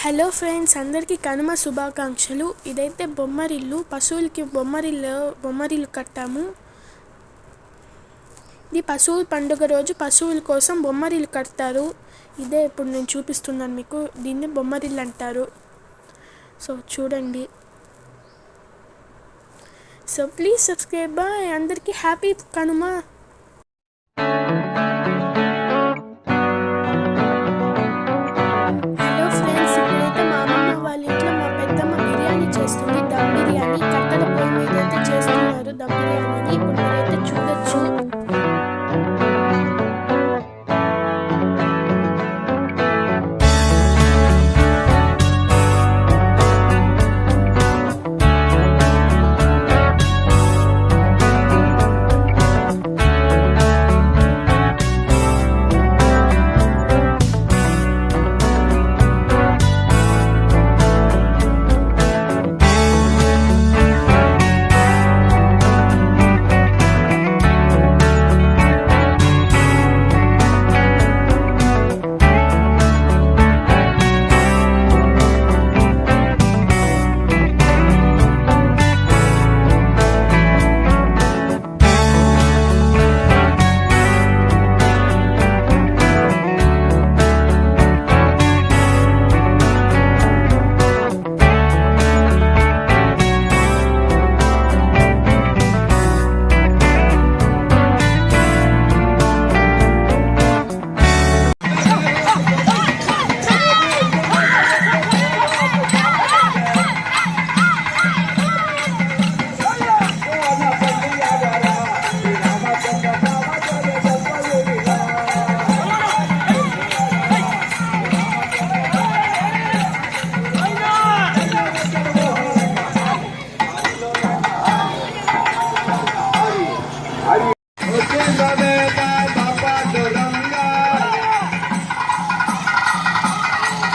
Hello friends, అందరికీ కనుమ శుభాకాంక్షలు. ఇదైతే బొమ్మరిల్లు, పశువులకి బొమ్మరిల్లు కట్టాము. ఇది పశువుల పండుగ రోజు పశువుల కోసం బొమ్మరిల్లు కడతారు. ఇదే ఇప్పుడు నేను చూపిస్తున్నాను మీకు. దీన్ని బొమ్మరిల్లు అంటారు. సో చూడండి. So please subscribe. బాయ్. అందరికీ హ్యాపీ కనుమ. హలో ఫ్రెండ్స్, ఇప్పుడైతే మా అమ్మమ్మ వాళ్ళ ఇంట్లో మా పెద్దమ్మ బిర్యానీ చేస్తుంది. దమ్ బిర్యానీ కట్టెల పొయ్యి మీద అయితే చేస్తున్నారు. దమ్ బిర్యానీని ఇప్పుడు మీరైతే చూడొచ్చు.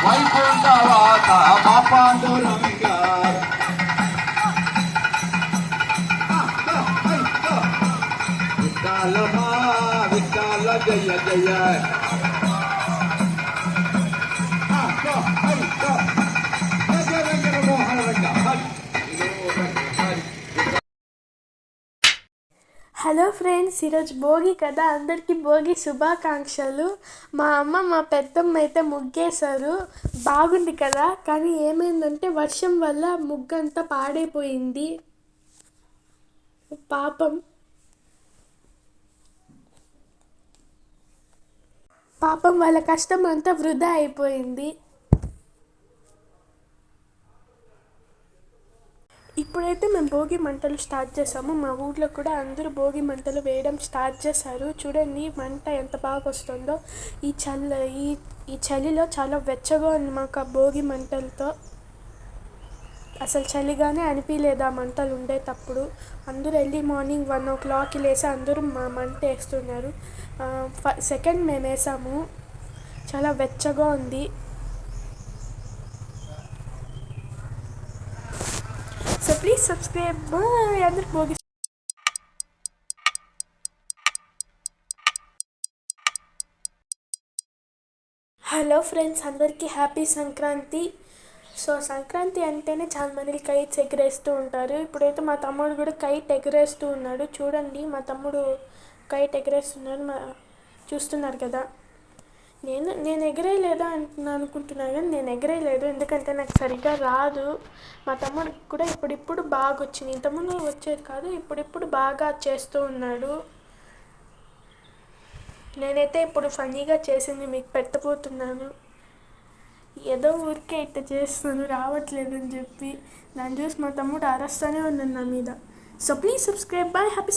వైకుంఠవాత మా పాండురంగ విఠాలమా విఠాల జయ జయ హలో ఫ్రెండ్స్, ఈరోజు భోగి కదా. అందరికీ భోగి శుభాకాంక్షలు. మా అమ్మ మా పెద్దమ్మ అయితే ముగ్గేశారు. బాగుంది కదా. కానీ ఏమైందంటే వర్షం వల్ల ముగ్గంతా పాడైపోయింది. పాపం వాళ్ళ కష్టం అంతా వృధా అయిపోయింది. ఇప్పుడైతే మేము భోగి మంటలు స్టార్ట్ చేసాము. మా ఊర్లో కూడా అందరూ భోగి మంటలు వేయడం స్టార్ట్ చేశారు. చూడండి మంట ఎంత బాగా వస్తుందో. ఈ చలిలో చాలా వెచ్చగా ఉంది మాకు ఆ భోగి మంటలతో. అసలు చలిగానే అనిపించలేదు ఆ మంటలు ఉండేటప్పుడు. అందరూ ఎర్లీ మార్నింగ్ 1 o'clock లేసి అందరూ మా మంట వేస్తున్నారు. సెకండ్ మేము వేసాము. చాలా వెచ్చగా ఉంది. So please subscribe. బాయ్. అందరూ భోగి. హలో ఫ్రెండ్స్, అందరికీ హ్యాపీ సంక్రాంతి. సో సంక్రాంతి అంటేనే చాలా మంది కైట్స్ ఎగరేస్తూ ఉంటారు. ఇప్పుడైతే మా తమ్ముడు కూడా కైట్ ఎగరేస్తూ ఉన్నాడు. చూడండి, మా తమ్ముడు కైట్ ఎగరేస్తున్నాడు. చూస్తున్నారు కదా. నేను ఎగరేయలేదా అనుకుంటున్నాను, కానీ నేను ఎగరేయలేదు. ఎందుకంటే నాకు సరిగ్గా రాదు. మా తమ్ముడికి కూడా ఇప్పుడిప్పుడు బాగా వచ్చింది. ఇంతకుముందు వచ్చేది కాదు, ఇప్పుడిప్పుడు బాగా చేస్తూ ఉన్నాడు. నేనైతే ఇప్పుడు ఫన్నీగా చేసింది మీకు పెట్టబోతున్నాను. ఏదో ఊరికే ఇట్లా చేస్తాను రావట్లేదని చెప్పి. దాన్ని చూసి మా తమ్ముడు అరస్తూనే ఉన్నాను నా మీద. So please subscribe. Bye. Happy